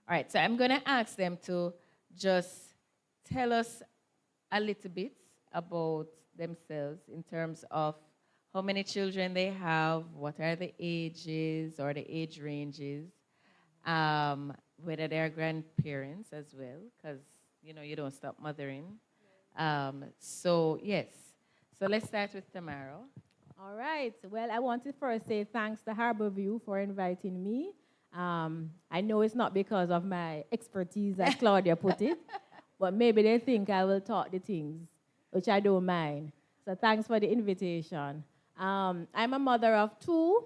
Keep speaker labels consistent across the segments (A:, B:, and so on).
A: All right, so I'm going to ask them to just tell us a little bit about themselves in terms of how many children they have, what are the ages or the age ranges, whether they're grandparents as well, because you don't stop mothering. So yes, so let's start with Tamara.
B: All right. Well, I want to first say thanks to Harbour View for inviting me. I know it's not because of my expertise, as Claudia put it, but maybe they think I will talk the things, which I don't mind. So thanks for the invitation. I'm a mother of two.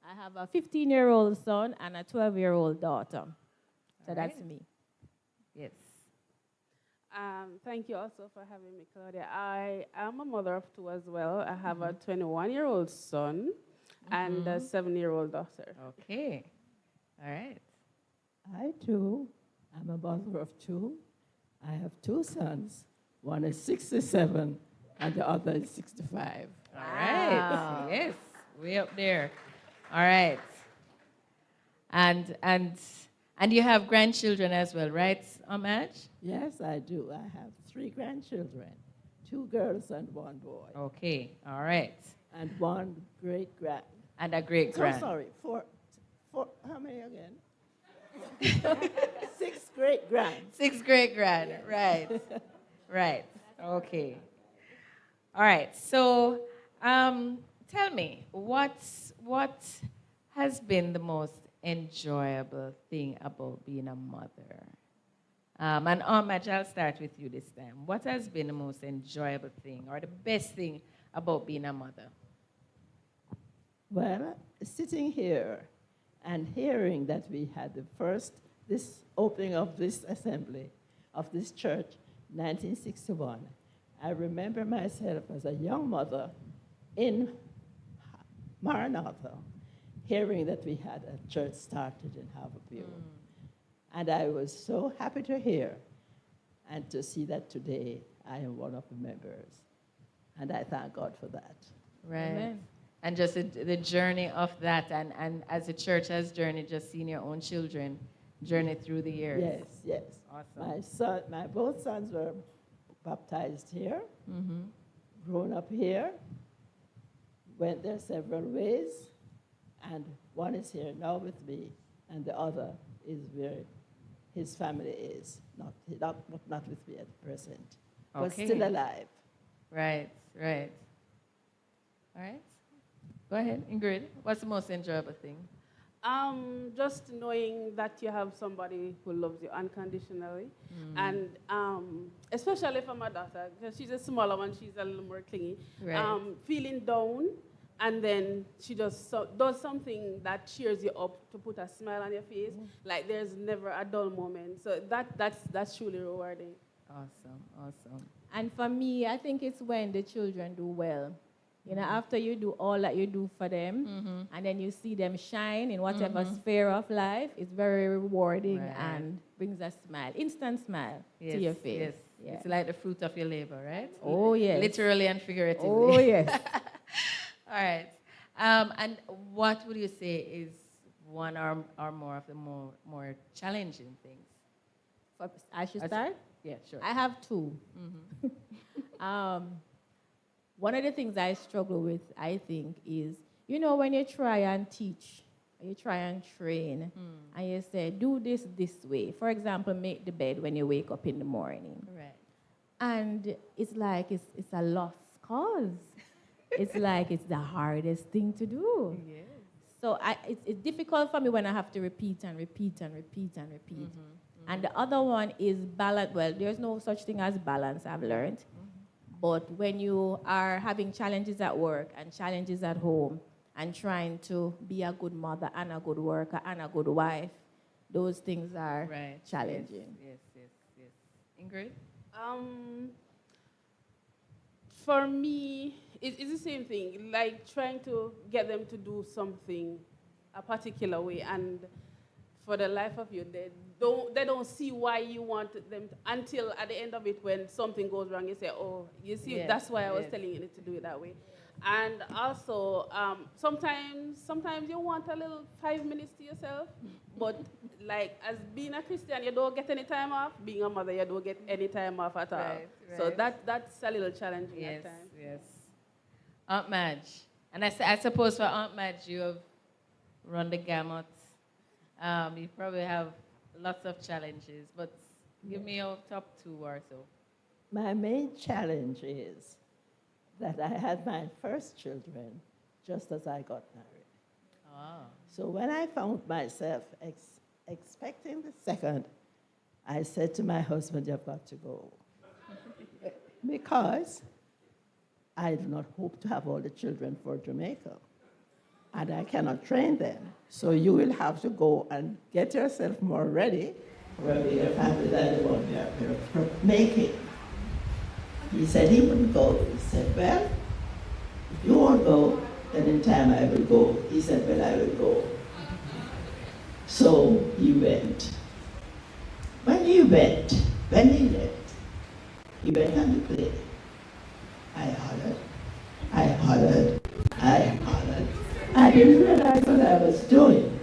B: I have a 15-year-old son and a 12-year-old daughter. So that's me.
A: Yes.
C: Thank you also for having me, Claudia. I am a mother of two as well. I have a 21-year-old son and a 7-year-old daughter.
A: Okay. All right.
D: I too am a mother of two. I have two sons. One is 67 and the other is 65.
A: All right.
B: Wow.
A: Yes, way up there. All right. And you have grandchildren as well, right, Amaj?
D: Yes, I do. I have three grandchildren, two girls and one boy.
A: Okay. All right.
D: And one great grand.
A: And a great grand.
D: So sorry, four, how many again? Six great grand.
A: 6 great grand. Right. Right. Okay. All right. So, tell me, what has been the most enjoyable thing about being a mother? And Amaj, I'll start with you this time. What has been the most enjoyable thing or the best thing about being a mother?
D: Well, sitting here and hearing that we had this opening of this assembly, of this church, 1961, I remember myself as a young mother in Maranatha, hearing that we had a church started in Harbour View. And I was so happy to hear and to see that today I am one of the members. And I thank God for that.
A: Right.
B: Amen.
A: And just the journey of that, and as the church has journeyed, just seeing your own children journey through the years.
D: Yes, yes.
A: Awesome.
D: My both sons were baptized here, grown up here, went there several ways, and one is here now with me, and the other is where his family is, not with me at present, but
A: Okay.
D: still alive.
A: Right, right. All right. Go ahead, Ingrid. What's the most enjoyable thing?
C: Just knowing that you have somebody who loves you unconditionally, and especially for my daughter, because she's a smaller one, she's a little more clingy.
A: Right.
C: Feeling down, and then she just does something that cheers you up to put a smile on your face. Like there's never a dull moment. So that's truly rewarding.
A: Awesome, awesome.
B: And for me, I think it's when the children do well. After you do all that you do for them, and then you see them shine in whatever sphere of life, it's very rewarding and brings a smile, instant smile to your face.
A: Yes.
B: Yeah.
A: It's like the fruit of your labor, right?
B: Oh, yes.
A: Literally and figuratively.
B: Oh, yes.
A: All right. And what would you say is one or more of the more challenging things?
B: I should start?
A: Yeah, sure.
B: I have two. One of the things I struggle with, I think, is, when you try and teach, you try and train, and you say, do this way. For example, make the bed when you wake up in the morning.
A: Right.
B: And it's like it's a lost cause. It's like it's the hardest thing to do.
A: Yes.
B: So it's difficult for me when I have to repeat and repeat and repeat and repeat. And the other one is balance. Well, there's no such thing as balance, I've learned. But when you are having challenges at work and challenges at home and trying to be a good mother and a good worker and a good wife, those things are challenging.
A: Yes. Ingrid?
C: For me, it's the same thing, like trying to get them to do something a particular way, and for the life of you, they don't see why you want them to, until at the end of it, when something goes wrong, you say, oh, you see, that's why I was telling you to do it that way. And also, sometimes you want a little 5 minutes to yourself, but like, as being a Christian, you don't get any time off. Being a mother, you don't get any time off at all.
A: Right,
C: So
A: right.
C: that's a little challenging
A: Yes,
C: at times.
A: yes. Aunt Madge. And I suppose for Aunt Madge, you have run the gamut. You probably have lots of challenges, but give me your top 2 or so.
D: My main challenge is that I had my first children just as I got married.
A: Ah.
D: So when I found myself expecting the second, I said to my husband, "You've got to go." Because I do not hope to have all the children for Jamaica. And I cannot train them. So you will have to go and get yourself more ready for a bigger family than the one you're making. He said he wouldn't go. He said, "Well, if you won't go, then in time I will go." He said, "Well, I will go." So he went. When he left, he went on the plane. I hollered. I didn't realize what I was doing.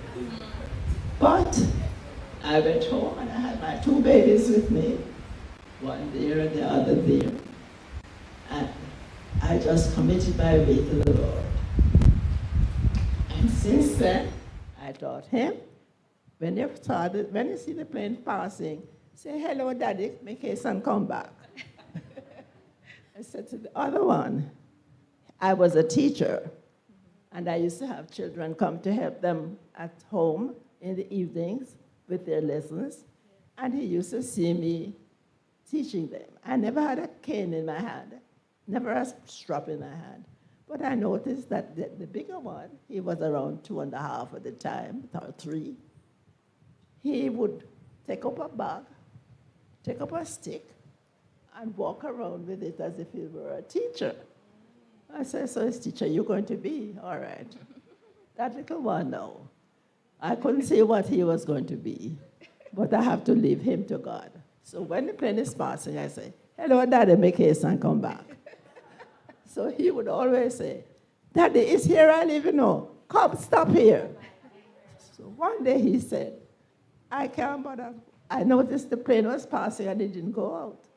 D: But I went home and I had my 2 babies with me, one there and the other there. And I just committed my way to the Lord. And since then, I taught him, when you see the plane passing, say, "Hello, Daddy, make haste and come back." I said to the other one, I was a teacher, and I used to have children come to help them at home in the evenings with their lessons, and he used to see me teaching them. I never had a cane in my hand, never a strap in my hand, but I noticed that the bigger one, he was around 2.5 at the time, or 3, he would take up a bag, take up a stick, and walk around with it as if he were a teacher. I said, "So it's teacher you're going to be? All right." That little one, no. I couldn't see what he was going to be, but I have to leave him to God. So when the plane is passing, I say, "Hello, Daddy, make haste and come back." So he would always say, "Daddy, it's here I live, you know. Come, stop here." So one day he said, "I can't bother." I noticed the plane was passing and it didn't go out.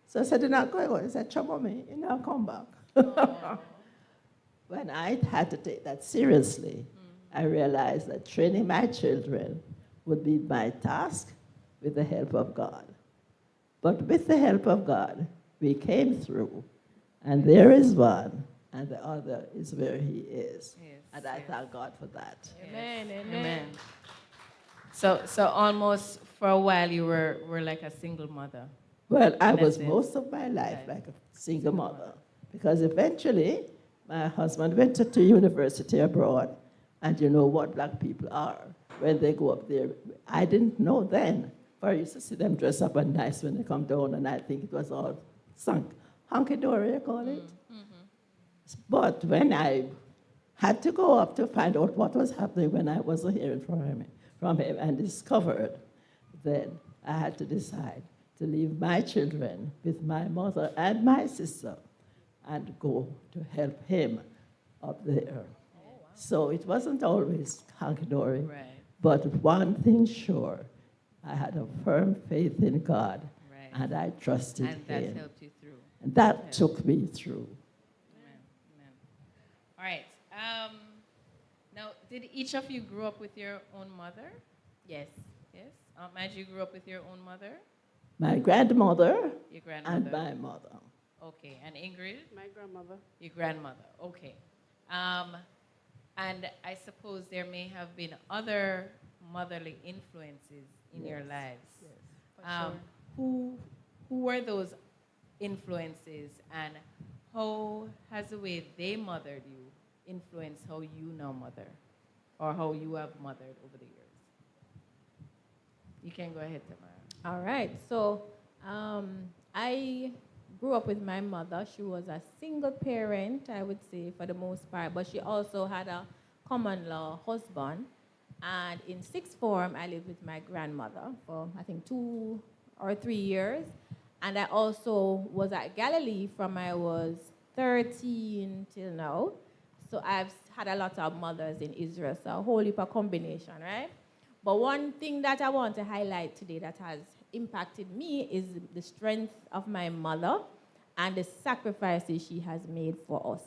D: So I said, "You're not going out." He said, "Trouble me, and I'll come back." When I had to take that seriously, I realized that training my children would be my task with the help of God. But with the help of God, we came through, and there is one, and the other is where he is.
A: Yes,
D: And I thank God for that.
B: Amen, amen.
A: Amen. So almost for a while you were like a single mother.
D: Well, I
A: In a
D: was
A: sense.
D: most of my life like a single mother, because eventually my husband went to university abroad, and you know what black people are when they go up there. I didn't know then, but I used to see them dress up and nice when they come down, and I think it was all hunky-dory, you call it. But when I had to go up to find out what was happening when I wasn't hearing from him and discovered, then I had to decide to leave my children with my mother and my sister and go to help him up there. So it wasn't always hunky-dory,
A: Right.
D: but one thing sure, I had a firm faith in God,
A: Right.
D: and I trusted
A: And that
D: him.
A: helped you through.
D: And that took me through.
A: Amen. Amen. All right. Now, did each of you grow up with your own mother?
B: Yes.
A: Yes. Aunt Madge, you grew up with your own mother?
D: My grandmother
A: Your grandmother?
D: and my mother.
A: Okay. And Ingrid?
C: My grandmother.
A: Your grandmother. Okay. And I suppose there may have been other motherly influences in your lives.
C: For
A: Who were those influences, and how has the way they mothered you influenced how you now mother, or how you have mothered over the years? You can go ahead, Tamara.
B: All right. So I grew up with my mother. She was a single parent, I would say, for the most part, but she also had a common law husband. And in sixth form, I lived with my grandmother for, I think, 2 or 3 years. And I also was at Galilee from I was 13 till now. So I've had a lot of mothers in Israel, so a whole heap of combination, right? But one thing that I want to highlight today that has impacted me is the strength of my mother and the sacrifices she has made for us.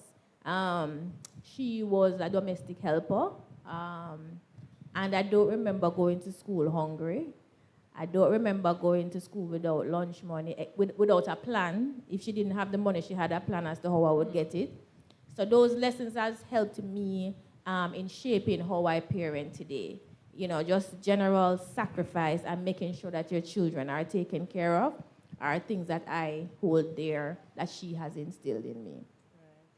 B: She was a domestic helper, and I don't remember going to school hungry. I don't remember going to school without lunch money, without a plan. If she didn't have the money, she had a plan as to how I would get it. So those lessons has helped me in shaping how I parent today. You know, just general sacrifice and making sure that your children are taken care of are things that I hold dear that she has instilled in me.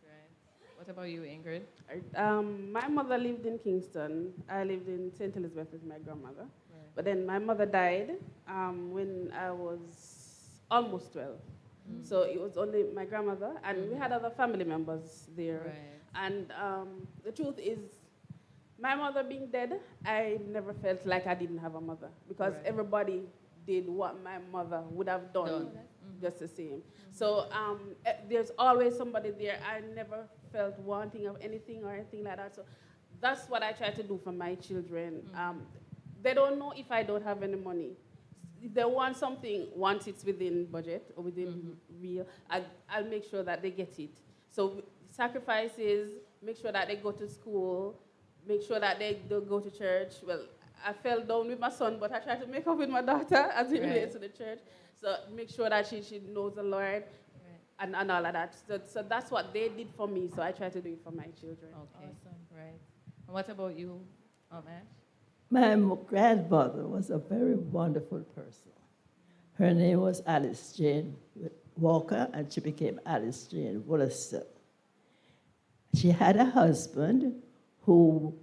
A: Right. What about you, Ingrid?
C: My mother lived in Kingston. I lived in St. Elizabeth with my grandmother.
A: Right.
C: But then my mother died when I was almost 12. So it was only my grandmother, and we had other family members there.
A: Right.
C: And the truth is, my mother being dead, I never felt like I didn't have a mother, because
A: Right.
C: everybody did what my mother would have done. Just the same. So there's always somebody there. I never felt wanting of anything or anything like that. So that's what I try to do for my children. They don't know if I don't have any money. If they want something, once it's within budget or within real, I'll make sure that they get it. So sacrifices, make sure that they go to school, make sure that they go to church. Well, I fell down with my son, but I try to make up with my daughter as it relates to the church. So make sure that she knows the Lord and all of that. So that's what they did for me, so I try to do it for my children.
A: Okay. Awesome. Right. And what about you, Ash?
D: My grandmother was a very wonderful person. Her name was Alice Jane Walker, and she became Alice Jane Wollaston. She had a husband who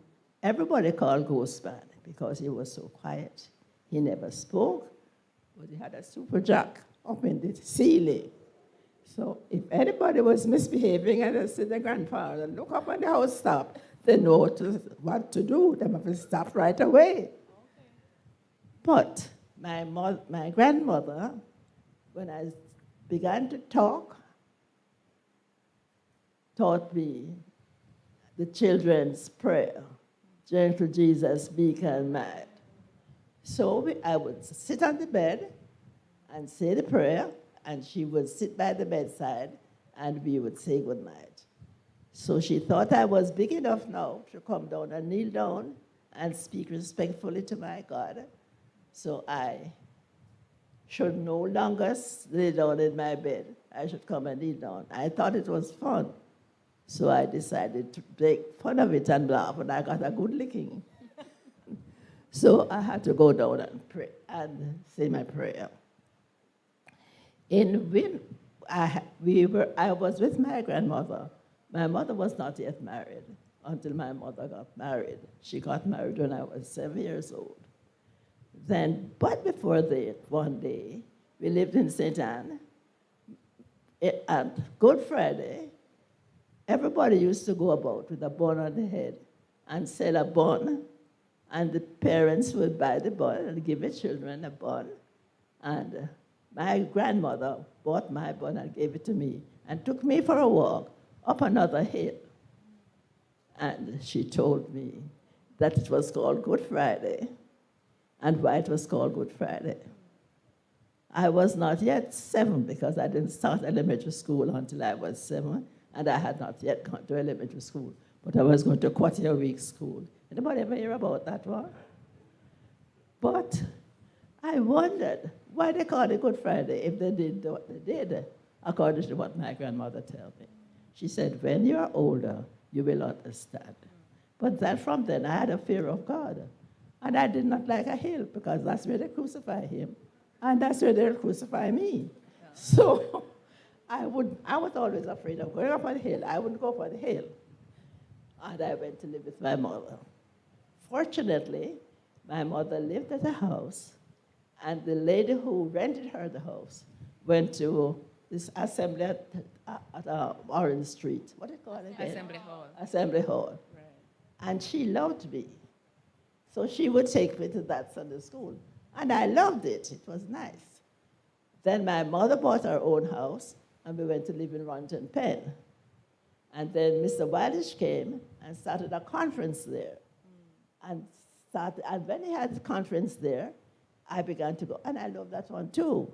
D: everybody called Ghostman because he was so quiet. He never spoke, but he had a super jack up in the ceiling. So if anybody was misbehaving and they see the grandfather look up on the house top, they know what to do. They have to stop right away. But my grandmother, when I began to talk, taught me the children's prayer, gentle Jesus, meek and mild. So I would sit on the bed and say the prayer, and she would sit by the bedside, and we would say good night. So she thought I was big enough now to come down and kneel down and speak respectfully to my God. So I should no longer lay down in my bed. I should come and kneel down. I thought it was fun. So I decided to make fun of it and laugh, and I got a good licking. So I had to go down and pray and say my prayer. When I was with my grandmother. My mother was not yet married until my mother got married. She got married when I was 7 years old. But before that, one day, we lived in St. Anne. And Good Friday, everybody used to go about with a bun on the head and sell a bun, and the parents would buy the bun and give the children a bun. And my grandmother bought my bun and gave it to me and took me for a walk up another hill. And she told me that it was called Good Friday and why it was called Good Friday. I was not yet 7 because I didn't start elementary school until I was 7, and I had not yet gone to elementary school, but I was going to quarter-week school. Anybody ever hear about that one? But I wondered why they called it Good Friday if they did what they did, according to what my grandmother told me. She said, when you are older, you will understand. But that from then, I had a fear of God. And I did not like a hill, because that's where they crucify him. And that's where they'll crucify me. Yeah. So I was always afraid of going up on the hill. I wouldn't go for the hill. And I went to live with my mother. Fortunately, my mother lived at a house, and the lady who rented her the house went to this assembly at Orange Street. What do you call it again?
A: Assembly Hall.
D: Assembly Hall.
A: Right.
D: And she loved me. So she would take me to that Sunday school. And I loved it. It was nice. Then my mother bought her own house, and we went to live in Runton Pen. And then Mr. Wildish came and started a conference there. And started, and when he had the conference there, I began to go, and I love that one too.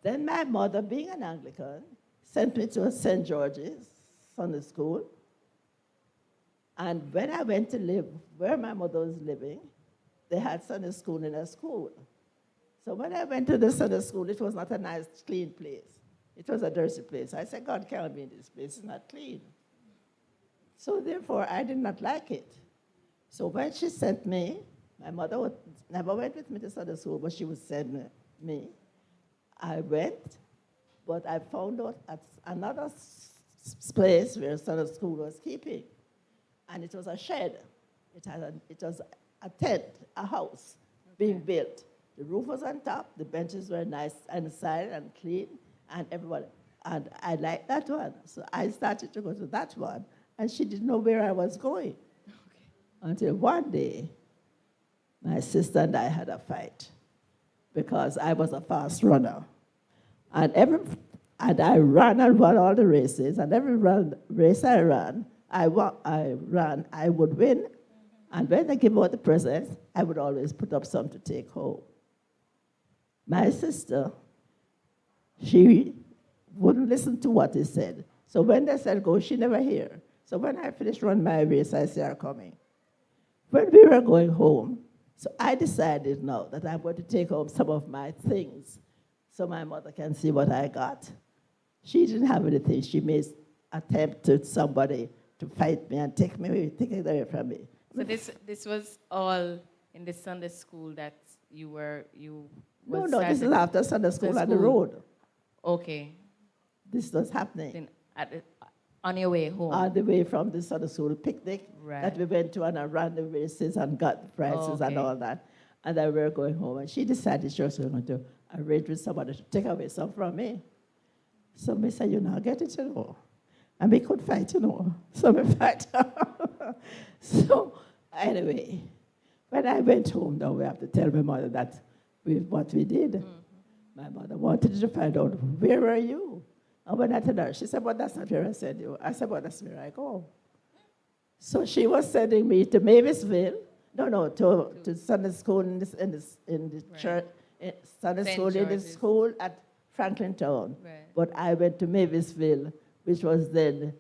D: Then my mother, being an Anglican, sent me to a St. George's Sunday school. And when I went to live where my mother was living, they had Sunday school in a school. So when I went to the Sunday school, it was not a nice, clean place. It was a dirty place. I said, God can't be in this place. It's not clean. So therefore, I did not like it. So when she sent me, my mother never went with me to Sunday school, but she would send me. I went, but I found out at another place where Sunday school was keeping, and it was a shed. It was a tent, a house being built. The roof was on top, the benches were nice and silent and clean, and everyone. And I liked that one. So I started to go to that one, and she didn't know where I was going. Okay. Until one day, my sister and I had a fight because I was a fast runner. And I ran and won all the races, and every race I ran, I would win. And when they give out the presents, I would always put up some to take home. My sister, she wouldn't listen to what he said. So when they said go, she never hear. So when I finished running my race, I see her coming. When we were going home, so I decided now that I'm going to take home some of my things so my mother can see what I got. She didn't have anything. She made attempt to somebody to fight me and take it away from me.
A: So this was all in the Sunday school that you were
D: No, this is after Sunday school on the road.
A: Okay.
D: This was happening.
A: Then on your way home?
D: On the way from the Sunday school picnic
A: Right.
D: that we went to, and I ran the races and got the prizes and all that. And then we were going home, and she decided she was going to arrange with somebody to take away some from me. So me said, you know, get it, you know. And we could fight, you know. So we fight. So anyway, when I went home, now we have to tell my mother that what we did. Mm-hmm. My mother wanted to find out, where were you? And when I told her, she said, well, that's not where I sent you. I said, well, that's where I go. So she was sending me to Mavisville, to Sunday school in the right. Church, Sunday St. school George's. In the school at Franklin Town. Right. But I went to Mavisville, which was then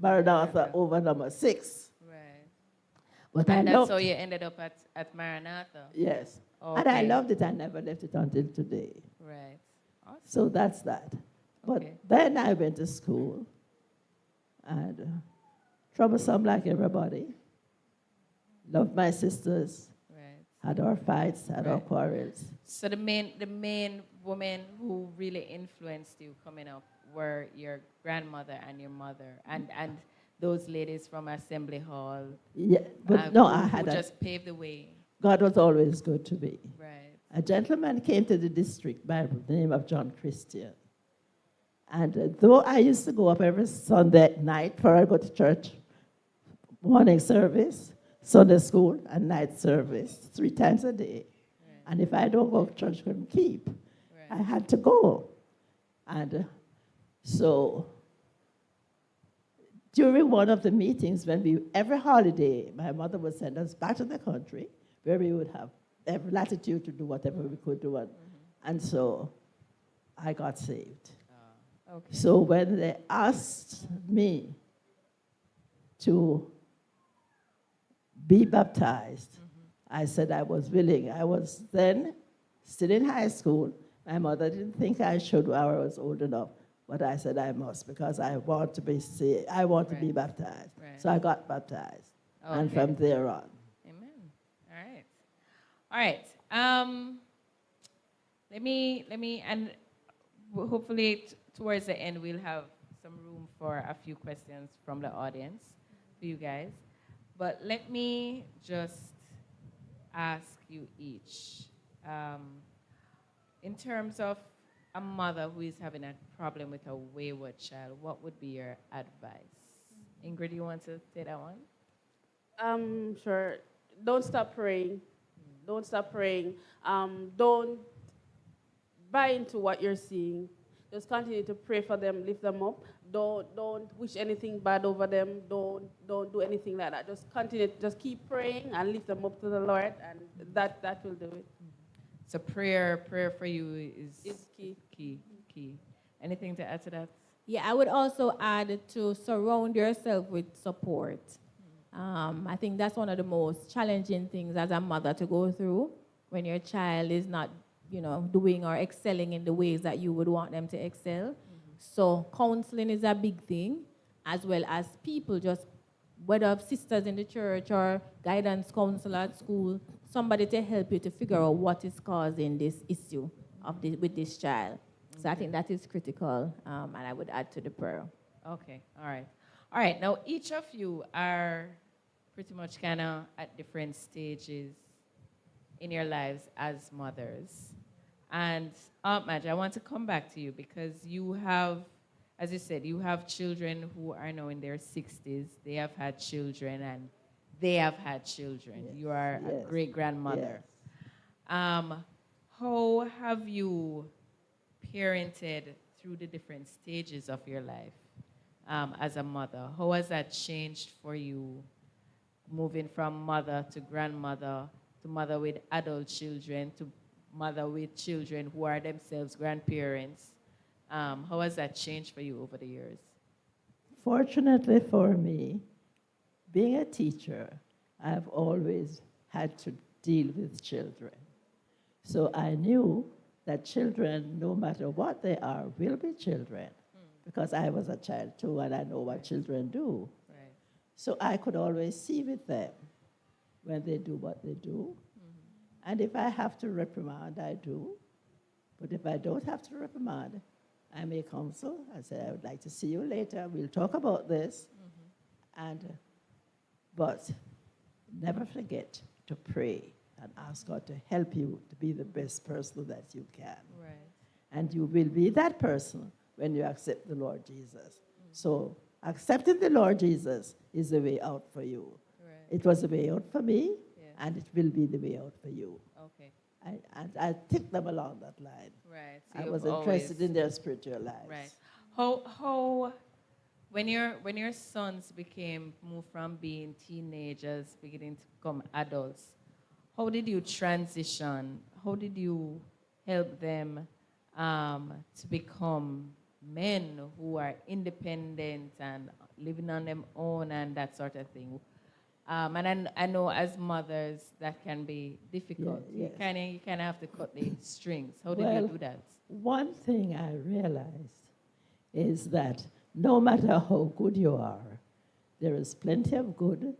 D: Maranatha over number 6. Right. But
A: and that's how you ended up at Maranatha?
D: Yes. Okay. And I loved it. I never left it until today.
A: Right. Awesome.
D: So that's that. But then I went to school, and troublesome like everybody. Loved my sisters. Right. Had our fights, had our quarrels.
A: So the main women who really influenced you coming up were your grandmother and your mother, and those ladies from Assembly Hall.
D: Yeah, but
A: who just paved the way.
D: God was always good to me.
A: Right.
D: A gentleman came to the district by the name of John Christian. And though I used to go up every Sunday night before I go to church, morning service, Sunday school, and night service, 3 times a day. Right. And if I don't go to church, I couldn't keep. Right. I had to go. And so during one of the meetings, every holiday, my mother would send us back to the country where we would have every latitude to do whatever we could do. And so I got saved. Okay. So when they asked me to be baptized, I said I was willing. I was then still in high school. My mother didn't think I should when I was old enough, but I said I must because I want to be saved. I want to be baptized. Right. So I got baptized, and from there on.
A: Amen. All right. Let me, and hopefully towards the end we'll have some room for a few questions from the audience for you guys. But let me just ask you each, in terms of a mother who is having a problem with a wayward child, what would be your advice? Ingrid, you want to say that one?
C: Sure. Don't stop praying. Don't stop praying. Don't buy into what you're seeing. Just continue to pray for them, lift them up. Don't wish anything bad over them. Don't do anything like that. Just continue, just keep praying and lift them up to the Lord, and that will do it.
A: So prayer for you
C: Is key.
A: Key. Anything to add to that?
B: Yeah, I would also add to surround yourself with support. I think that's one of the most challenging things as a mother to go through when your child is not, doing or excelling in the ways that you would want them to excel. So counseling is a big thing, as well as people, just whether sisters in the church or guidance counselor at school, somebody to help you to figure out what is causing this issue with this child. So I think that is critical, and I would add to the prayer.
A: Okay, all right. Now, each of you are pretty much kind of at different stages in your lives as mothers. And Aunt Madge, I want to come back to you because you have, as you said, you have children who are now in their 60s. They have had children and they have had children.
D: Yes,
A: You are
D: yes,
A: a great-grandmother.
D: yes.
A: How have you parented through the different stages of your life as a mother? How has that changed for you, moving from mother to grandmother to mother with adult children to mother with children who are themselves grandparents? How has that changed for you over the years?
D: Fortunately for me, being a teacher, I've always had to deal with children. So I knew that children, no matter what they are, will be children. Because I was a child too, and I know what children do.
A: Right.
D: So I could always see with them when they do what they do. And if I have to reprimand, I do. But if I don't have to reprimand, I may counsel. I say, I would like to see you later. We'll talk about this. But never forget to pray and ask God to help you to be the best person that you can.
A: Right.
D: And you will be that person when you accept the Lord Jesus. So accepting the Lord Jesus is the way out for you.
A: Right.
D: It was the way out for me,
A: Yeah.
D: and it will be the way out for you.
A: Okay.
D: And I took them along that line.
A: Right. So
D: I
A: you've
D: was interested
A: always-
D: in their spiritual lives.
A: Right. How when your sons moved from being teenagers, beginning to become adults, how did you transition? How did you help them to become men who are independent and living on their own and that sort of thing? And I know as mothers that can be difficult.
D: Yeah, yes.
A: You kind of have to cut the strings. How did
D: Well,
A: you do that?
D: One thing I realized is that no matter how good you are, there is plenty of good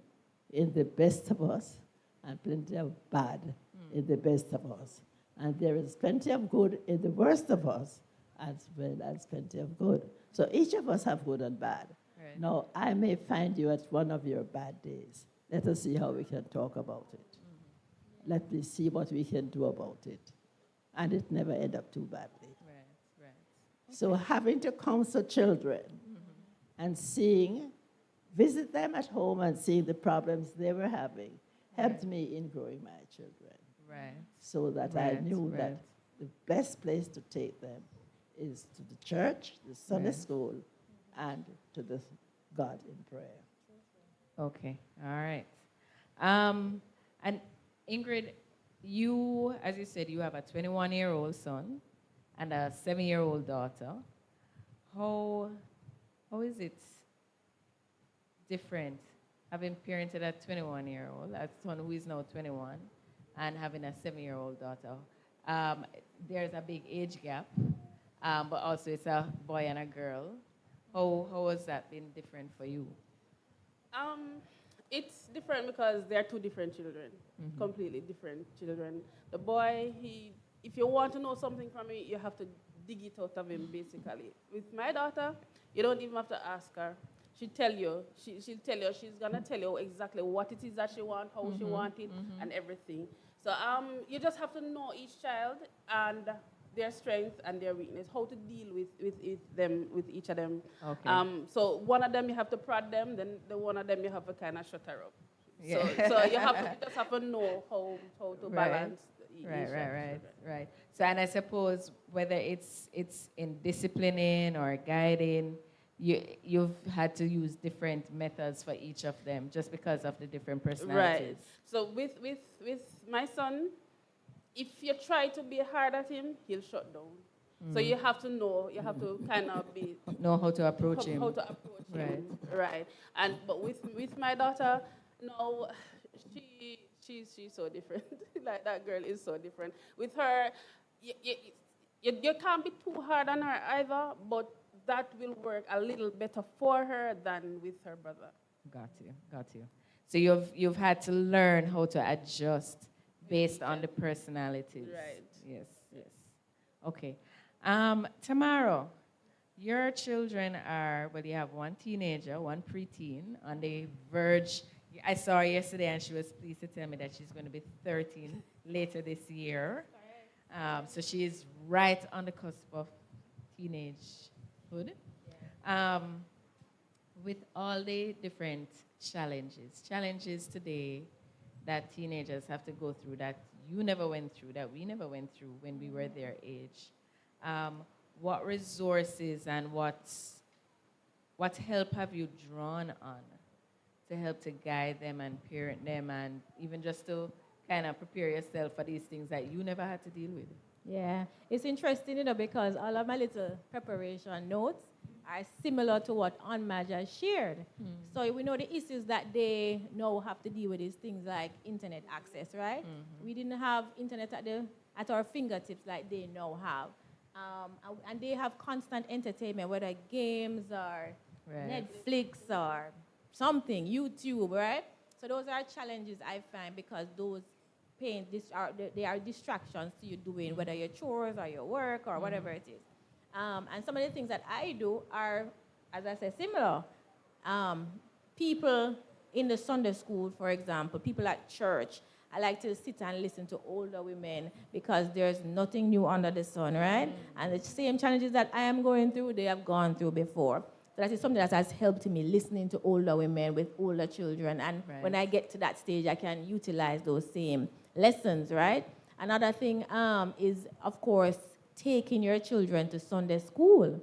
D: in the best of us and plenty of bad in the best of us. And there is plenty of good in the worst of us as well as plenty of good. So each of us have good and bad.
A: Right.
D: Now, I may find you at one of your bad days. Let us see how we can talk about it. Let me see what we can do about it. And it never end up too badly.
A: Right.
D: So having to counsel children and visit them at home and seeing the problems they were having helped me in growing my children.
A: Right.
D: So that I
A: Right,
D: knew
A: right.
D: that the best place to take them is to the church, the Sunday
A: Right.
D: school, and to the God in prayer.
A: Okay, all right. And Ingrid, you, as you said, you have a 21-year-old son and a 7-year-old daughter. How is it different having parented a 21-year-old, a son who is now 21, and having a 7-year-old daughter? There's a big age gap, but also it's a boy and a girl. How has that been different for you?
C: It's different because they're two different children, completely different children. The boy, if you want to know something from him, you have to dig it out of him, basically. With my daughter, you don't even have to ask her. She'll tell you. She'll tell you. She's gonna tell you exactly what it is that she wants, how she wants it, and everything. So you just have to know each child and their strength and their weakness, how to deal with each of them.
A: Okay.
C: So one of them you have to prod them, then the one of them you have to kind of shut her up.
A: Yeah.
C: So you just have to know how to
A: Right.
C: balance
A: Right. So, and I suppose whether it's in disciplining or guiding, you've had to use different methods for each of them just because of the different personalities.
C: Right. So with my son, if you try to be hard at him, he'll shut down. So you have to know, you have to kind of
A: know how to approach him.
C: How to approach him. Right. And but with my daughter, no, she's so different. Like that girl is so different. With her, you can't be too hard on her either, but that will work a little better for her than with her brother.
A: Got you. So you've had to learn how to adjust based on the personalities.
C: Right.
A: Yes. Okay. Tamaro, your children are, well, you have one teenager, one preteen on the verge. I saw her yesterday and she was pleased to tell me that she's going to be 13 later this year. So she is right on the cusp of teenagehood. With all the different challenges today that teenagers have to go through that you never went through, that we never went through when we were their age. What resources and what help have you drawn on to help to guide them and parent them and even just to kind of prepare yourself for these things that you never had to deal with?
B: Yeah, it's interesting, because all of my little preparation notes are similar to what Aunt Maja shared. So we know the issues that they now have to deal with is things like internet access, right? We didn't have internet at our fingertips like they now have. And they have constant entertainment, whether games or Netflix or something, YouTube, right? So those are challenges I find because those they are distractions to you doing, whether your chores or your work or whatever it is. And some of the things that I do are, as I said, similar. People in the Sunday school, for example, people at church, I like to sit and listen to older women because there's nothing new under the sun, right? And the same challenges that I am going through, they have gone through before. So that is something that has helped me, listening to older women with older children. And when I get to that stage, I can utilize those same lessons, right? Another thing is, of course, taking your children to Sunday school.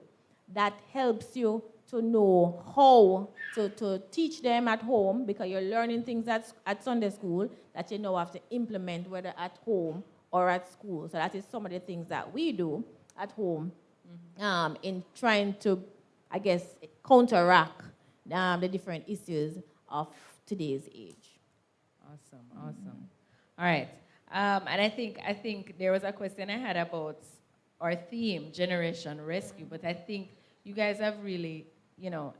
B: That helps you to know how to teach them at home because you're learning things at Sunday school that you now have to implement whether at home or at school. So that is some of the things that we do at home in trying to, I guess, counteract the different issues of today's age.
A: Awesome. All right. And I think there was a question I had about our theme, Generation Rescue, but I think you guys have really,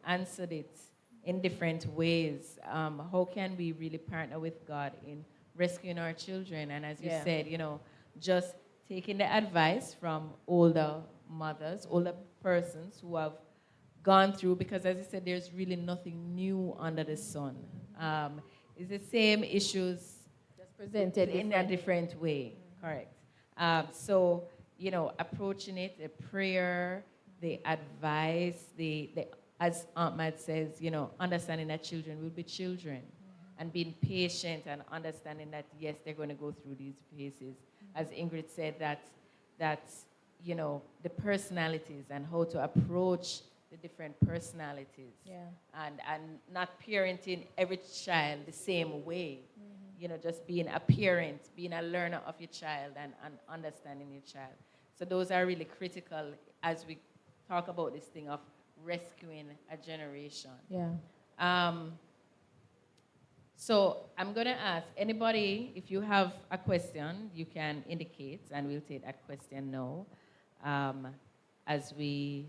A: answered it in different ways. How can we really partner with God in rescuing our children? And as you said, just taking the advice from older mothers, older persons who have gone through, because as you said, there's really nothing new under the sun. It's the same issues
B: just presented
A: in a different way. Correct. So, approaching it, the prayer, the advice, as Aunt Mad says, understanding that children will be children and being patient and understanding that, yes, they're going to go through these phases. As Ingrid said, that's the personalities and how to approach the different personalities. And not parenting every child the same way. Just being a parent, being a learner of your child and understanding your child. So those are really critical as we talk about this thing of rescuing a generation. So I'm going to ask anybody, if you have a question, you can indicate, and we'll take that question now as we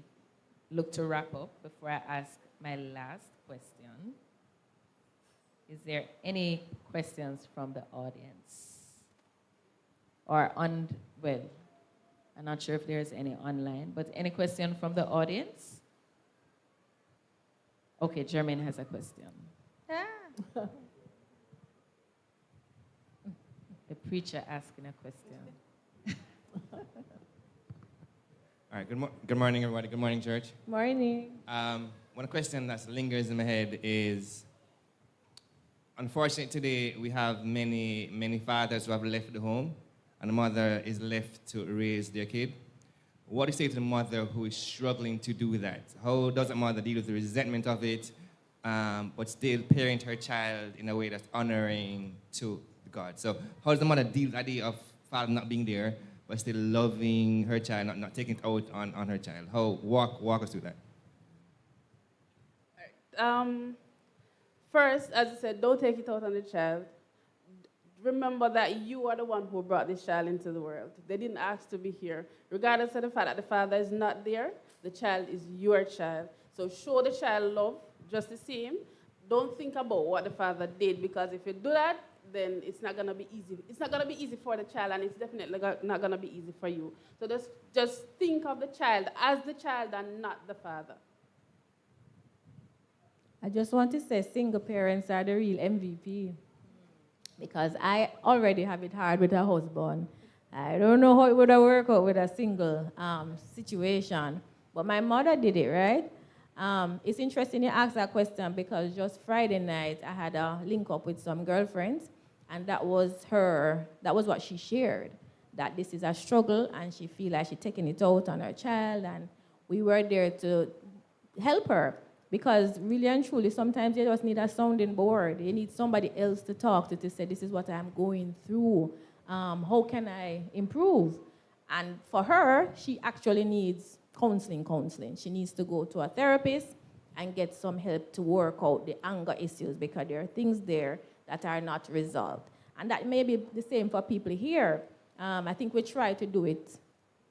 A: look to wrap up before I ask my last question. Is there any questions from the audience? Or I'm not sure if there's any online, but any question from the audience? Okay, Jermaine has a question. The preacher asking a question.
E: All right, good morning, everybody. Good morning, church.
B: Morning.
E: One question that lingers in my head is, unfortunately today we have many fathers who have left the home and the mother is left to raise their kid. What do you say to the mother who is struggling to do that? How does a mother deal with the resentment of it, but still parent her child in a way that's honoring to God? So how does the mother deal with the idea of father not being there, but still loving her child, not taking it out on her child? Walk us through that.
C: First, as I said, don't take it out on the child. Remember that you are the one who brought this child into the world. They didn't ask to be here. Regardless of the fact that the father is not there, the child is your child. So show the child love just the same. Don't think about what the father did, because if you do that, then it's not going to be easy. It's not going to be easy for the child, and it's definitely not going to be easy for you. So just think of the child as the child and not the father.
B: I just want to say single parents are the real MVP. Because I already have it hard with a husband. I don't know how it would have worked out with a single situation. But my mother did it, right? It's interesting you ask that question, because just Friday night I had a link up with some girlfriends, and that was what she shared, that this is a struggle and she feels like she's taking it out on her child, and we were there to help her. Because really and truly, sometimes you just need a sounding board. You need somebody else to talk to say, this is what I'm going through. How can I improve? And for her, she actually needs counseling. She needs to go to a therapist and get some help to work out the anger issues, because there are things there that are not resolved. And that may be the same for people here. I think we try to do it,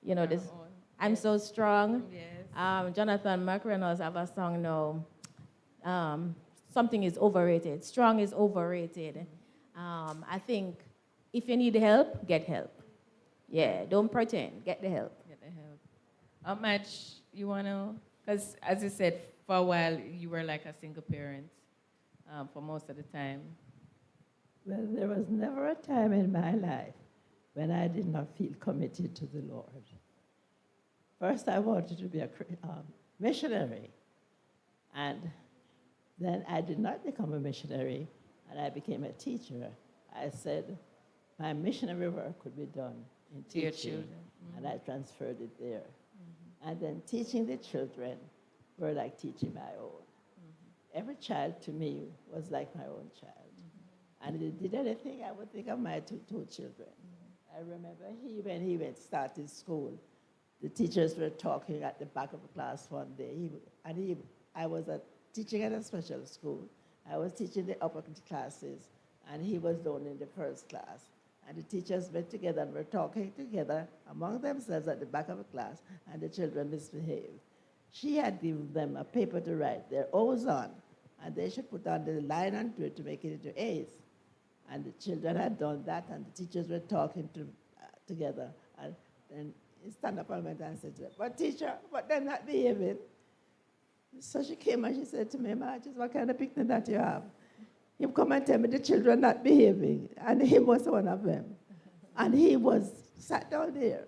B: this. I'm so strong.
A: Yes.
B: Jonathan McReynolds have a song now, something is overrated. Strong is overrated. I think if you need help, get help. Yeah, don't pretend. Get the help.
A: Get the help. How much you want to, because as you said, for a while you were like a single parent for most of the time.
D: Well, there was never a time in my life when I did not feel committed to the Lord. First, I wanted to be a missionary, and then I did not become a missionary, and I became a teacher. I said my missionary work could be done in
A: To
D: teaching,
A: your children.
D: and I transferred it there. And then teaching the children were like teaching my own. Every child to me was like my own child. And if they did anything, I would think of my two children. I remember when he started school, the teachers were talking at the back of the class one day. I was teaching at a special school. I was teaching the upper classes, and he was down in the first class. And the teachers went together and were talking together among themselves at the back of the class, and the children misbehaved. She had given them a paper to write their O's on, and they should put on the line onto it to make it into A's. And the children had done that, and the teachers were talking together. And then he stand up and went and said to them, "But teacher, but they're not behaving." So she came and she said to me, "Marges, what kind of picnic that you have? You come and tell me the children not behaving." And he was one of them. And he was sat down there.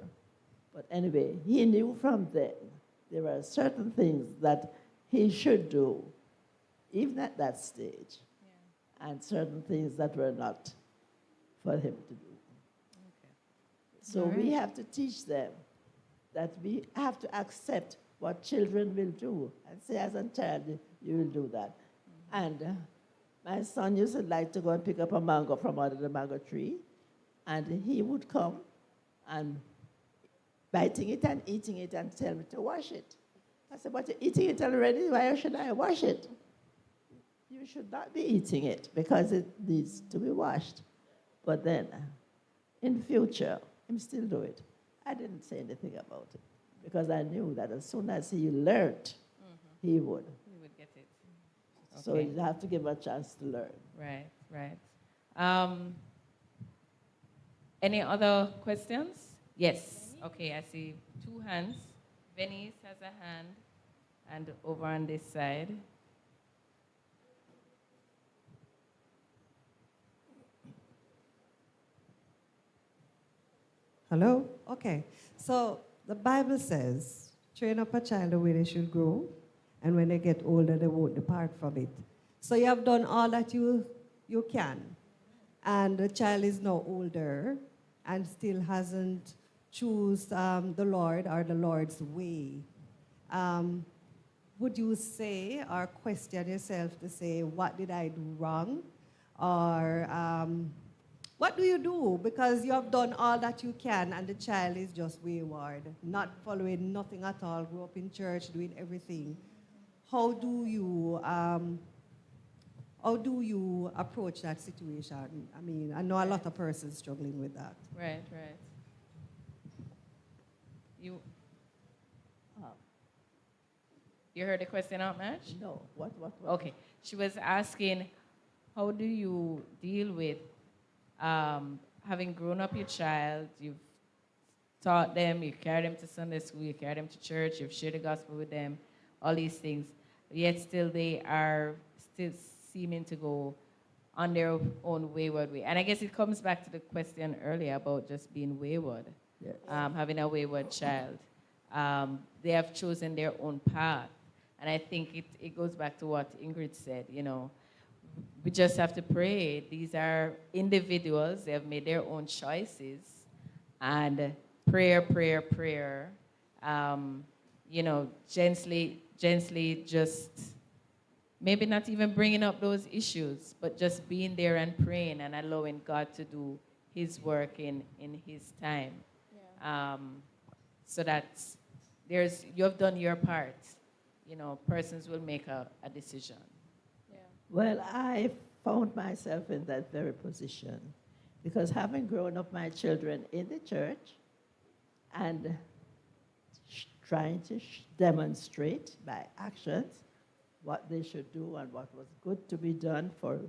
D: But anyway, he knew from then there were certain things that he should do, even at that stage, and certain things that were not for him to do.
A: Okay.
D: So we have to teach them that we have to accept what children will do, and say, as a child, you will do that. And my son used to like to go and pick up a mango from under the mango tree, and he would come and biting it and eating it and tell me to wash it. I said, "But you're eating it already, why should I wash it?" You should not be eating it because it needs to be washed. But then, in future, him still do it. I didn't say anything about it because I knew that as soon as he learned, he would.
A: We would get it.
D: So you have to give him a chance to learn.
A: Right. Any other questions? Yes. Okay, I see 2 hands. Venice has a hand, and over on this side.
F: Hello? Okay. So the Bible says, train up a child the way they should grow, and when they get older, they won't depart from it. So you have done all that you can. And the child is now older, and still hasn't choose the Lord or the Lord's way, would you say or question yourself to say, what did I do wrong? Or what do you do? Because you have done all that you can and the child is just wayward, not following nothing at all, grew up in church, doing everything. How do you approach that situation? I mean, I know a lot of persons struggling with that.
A: Right. You heard the question out, Madge?
D: No, what?
A: Okay. She was asking, how do you deal with having grown up your child, you've taught them, you carry them to Sunday school, you carry them to church, you've shared the gospel with them, all these things, yet still they are still seeming to go on their own wayward way. And I guess it comes back to the question earlier about just being wayward,
D: Yes.
A: having a wayward child. They have chosen their own path. And I think it goes back to what Ingrid said, you know, we just have to pray. These are individuals, they have made their own choices. And prayer, you know, gently just maybe not even bringing up those issues, but just being there and praying and allowing God to do his work in his time. Yeah. So that you have done your part. You know, persons will make a decision.
C: Yeah.
D: Well, I found myself in that very position because having grown up my children in the church and trying to demonstrate by actions what they should do and what was good to be done for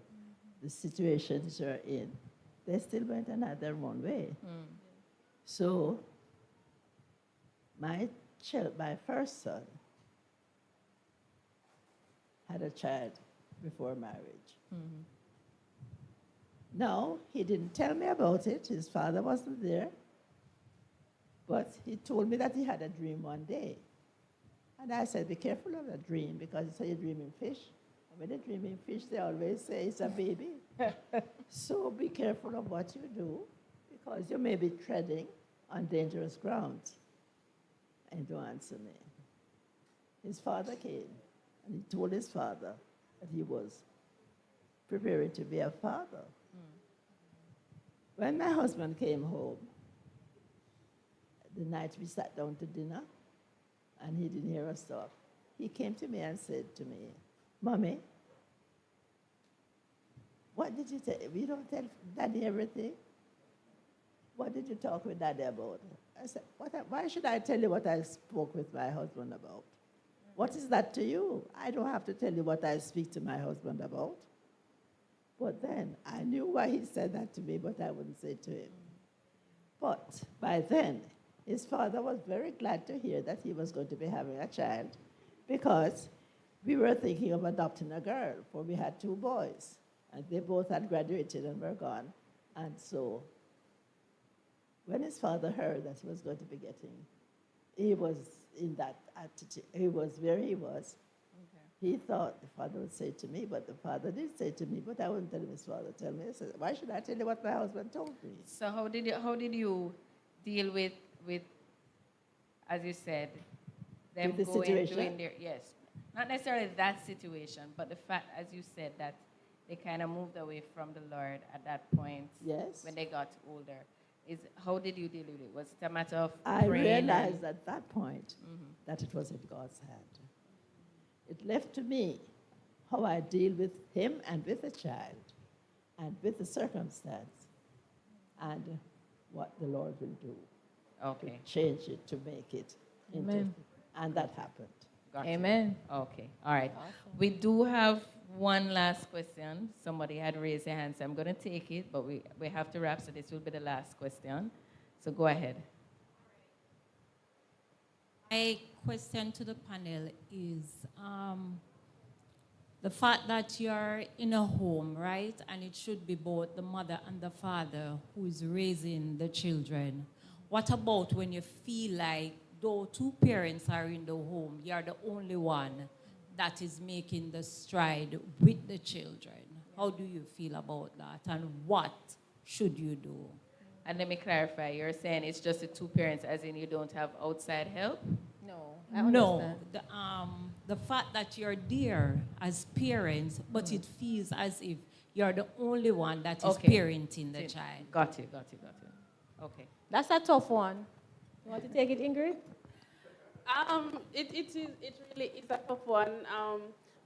D: the situations they're in, they still went another one way.
A: Mm.
D: So my first son had a child before marriage.
A: Mm-hmm.
D: No, he didn't tell me about it. His father wasn't there. But he told me that he had a dream one day. And I said, be careful of that dream, because he said you're dreaming fish. And when they're dreaming fish, they always say it's a baby. So be careful of what you do, because you may be treading on dangerous ground. And don't answer me. His father came, and he told his father that he was preparing to be a father. When my husband came home, the night we sat down to dinner, and he didn't hear us talk, he came to me and said to me, Mommy, what did you tell? We don't tell Daddy everything. What did you talk with Daddy about? I said, why should I tell you what I spoke with my husband about? What is that to you? I don't have to tell you what I speak to my husband about. But then, I knew why he said that to me, but I wouldn't say to him. But by then, his father was very glad to hear that he was going to be having a child, because we were thinking of adopting a girl, for we had 2 boys, and they both had graduated and were gone. And so, when his father heard that he was going to be getting, he was in that attitude, he was where he was. He thought the father would say to me, but the father did say to me, but I wouldn't tell him his father tell me. I said, why should I tell you what my husband told me?
A: So how did you deal with as you said, them
D: With the
A: going
D: situation?
A: doing their not necessarily that situation, but the fact, as you said, that they kind of moved away from the Lord at that point.
D: Yes.
A: When they got older, how did you deal with it? Was it a matter of
D: I
A: praying
D: realized at that point that it was in God's hand. It left to me how I deal with him and with the child and with the circumstance and what the Lord will do
A: Okay.
D: to change it, to make it into.
B: Amen.
D: And that happened.
A: Gotcha.
B: Amen.
A: Okay. All right.
B: Awesome.
A: We do have one last question. Somebody had raised their hand, so I'm going to take it, but we have to wrap, so this will be the last question. So go ahead.
G: My question to the panel is the fact that you're in a home, right? And it should be both the mother and the father who is raising the children. What about when you feel like, though 2 parents are in the home, you're the only one that is making the stride with the children? How do you feel about that? And what should you do?
A: And let me clarify, you're saying it's just the two parents, as in you don't have outside help?
B: No,
G: No, the fact that you're there as parents, but it feels as if you're the only one that is
A: Okay.
G: parenting the child.
A: Got you. Okay.
B: That's a tough one. You want to take it, Ingrid?
C: It really is a tough one.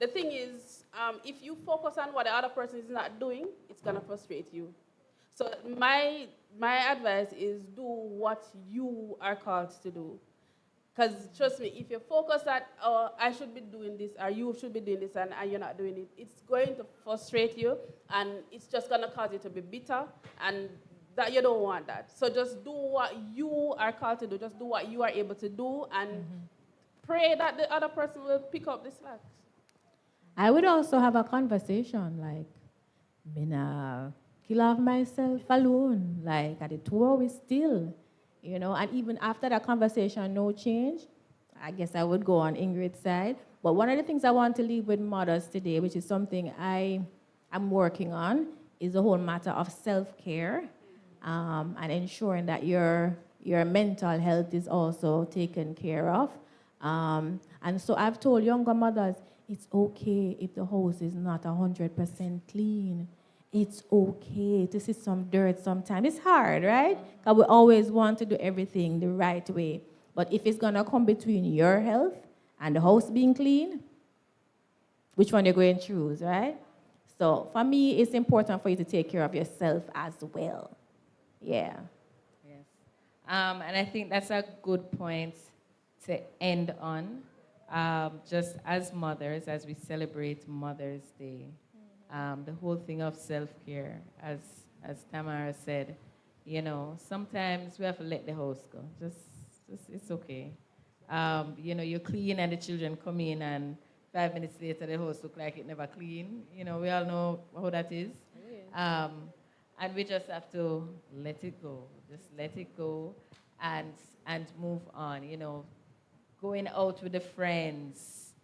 C: The thing is, if you focus on what the other person is not doing, it's gonna frustrate you. So my advice is do what you are called to do. Because trust me, if you focus at, oh, I should be doing this, or you should be doing this, and you're not doing it, it's going to frustrate you, and it's just gonna cause you to be bitter, and that you don't want that. So just do what you are called to do. Just do what you are able to do, and pray that the other person will pick up the slack.
B: I would also have a conversation like, me nah kill off myself alone. Like at the 2 hours still, you know. And even after that conversation, no change. I guess I would go on Ingrid's side. But one of the things I want to leave with mothers today, which is something I'm working on, is the whole matter of self-care and ensuring that your mental health is also taken care of. And so I've told younger mothers, it's okay if the house is not 100% clean. It's okay to see some dirt sometimes. It's hard, right? Because we always want to do everything the right way. But if it's going to come between your health and the house being clean, which one you're going to choose, right? So for me, it's important for you to take care of yourself as well. Yeah.
A: Yes. And I think that's a good point to end on. Just as mothers, as we celebrate Mother's Day, the whole thing of self-care, as Tamara said, you know, sometimes we have to let the house go. Just it's okay. You know, you clean and the children come in and 5 minutes later the house look like it never clean. You know, we all know how that is. And we just have to let it go. Just let it go and move on, you know. Going out with the friends,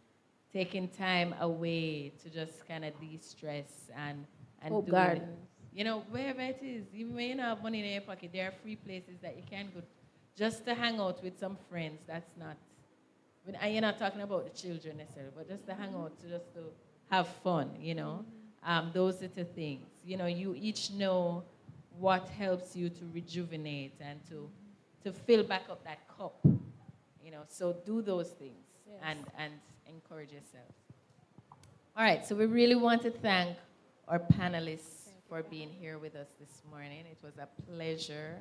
A: taking time away to just kind of de-stress and do
B: gardens.
A: You know, wherever it is, even when you don't have money in your pocket, there are free places that you can go just to hang out with some friends. That's not, and you're not talking about the children necessarily, but just to hang out, just to have fun, you know. Those are the things. You know, you each know what helps you to rejuvenate and to fill back up that cup. You know, so do those things and encourage yourself. All right, so we really want to thank our panelists for being here with us this morning. It was a pleasure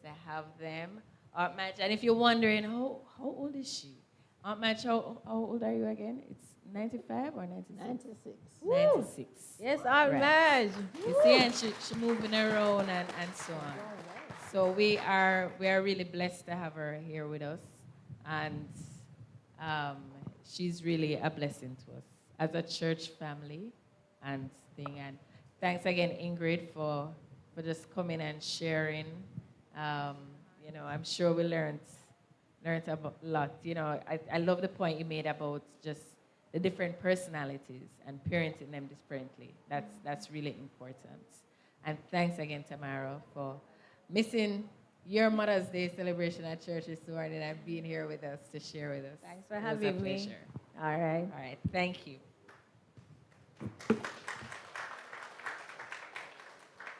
A: to have them. Aunt Madge, and if you're wondering, how old is she? Aunt Madge, how old are you again? It's 95 or 96?
D: 96.
A: 96.
B: Yes, Aunt Madge.
A: You see, and she moving around and so on. So we are really blessed to have her here with us. And she's really a blessing to us as a church family and thing. And thanks again, Ingrid, for just coming and sharing. You know, I'm sure we learned a lot. You know, I love the point you made about just the different personalities and parenting them differently. That's really important. And thanks again, Tamara, for missing your Mother's Day celebration at church this morning and being here with us to share with us.
B: Thanks for having me.
A: It was a pleasure.
B: All right.
A: All right. Thank you.